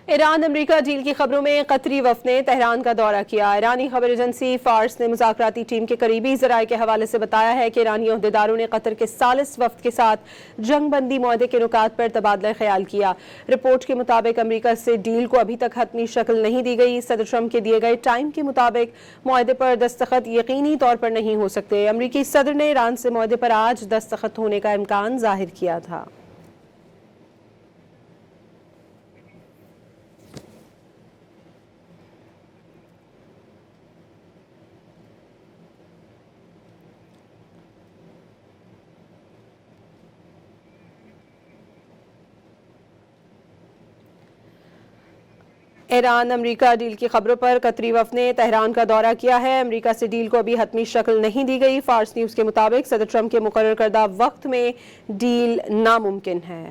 Iran अमरीका deal की खबरों में कतरी वफ़द ने तेहरान का दौरा किया। ईरानी खबर एजेंसी फार्स ने मुज़ाकराती टीम के करीबी ज़राए के हवाले से बताया है कि ईरानी अहदेदारों ने कतर के सालिस वफ़द के साथ जंग बंदी मुआहदे के नुकात पर तबादला ख्याल किया। रिपोर्ट के मुताबिक अमरीका से डील को अभी तक हतमी शक्ल नहीं दी गई। सदर ट्रंप के दिए गए टाइम के मुताबिक मुआहदे पर दस्तखत यकीनी तौर पर नहीं हो सकते। अमरीकी सदर ने ईरान से मुआहदे पर आज दस्तखत होने का इम्कान जाहिर किया था। ईरान अमरीका डील की खबरों पर कतरी वफ़द ने तेहरान का दौरा किया है। अमरीका से डील को अभी हतमी शक्ल नहीं दी गई। फार्स न्यूज़ के मुताबिक सदर ट्रंप के मुकर्रर करदा वक्त में डील नामुमकिन है।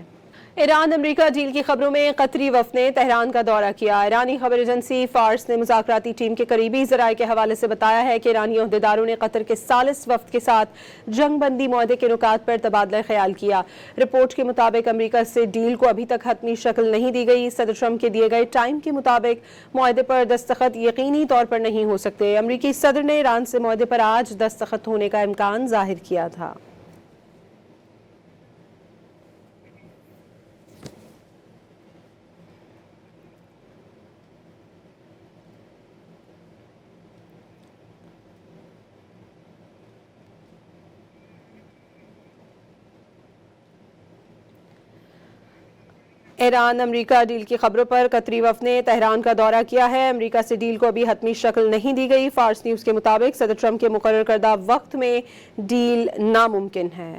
ईरान अमरीका डील की खबरों पर कतरी वफ़द ने तेहरान का दौरा किया है। अमरीका से डील को अभी हतमी शक्ल नहीं दी गई। फार्स न्यूज़ के मुताबिक सदर ट्रंप के मुकर्रर करदा वक्त में डील नामुमकिन है। ईरान अमरीका डील की खबरों में कतरी वफ़द ने तेहरान का दौरा किया। ईरानी खबर एजेंसी फार्स ने मुज़ाकराती टीम के करीबी ज़राए के हवाले से बताया है कि ईरानी अहदेदारों ने कतर के सालिस वफ़द के साथ जंग बंदी मुआहदे के नुकात पर तबादला ख्याल किया। रिपोर्ट के मुताबिक अमरीका से डील को अभी तक हतमी शक्ल नहीं दी गई। सदर ट्रंप के दिए गए टाइम के मुताबिक मुआहदे पर दस्तखत यकीनी तौर पर नहीं हो सकते। अमरीकी सदर ने ईरान से मुआहदे पर आज दस्तखत होने का इम्कान जाहिर किया था। ईरान अमरीका डील की खबरों पर कतरी वफ़द ने तेहरान का दौरा किया है। अमरीका से डील को अभी हतमी शक्ल नहीं दी गई। फार्स न्यूज़ के मुताबिक सदर ट्रंप के मुकर्रर करदा वक्त में डील नामुमकिन है।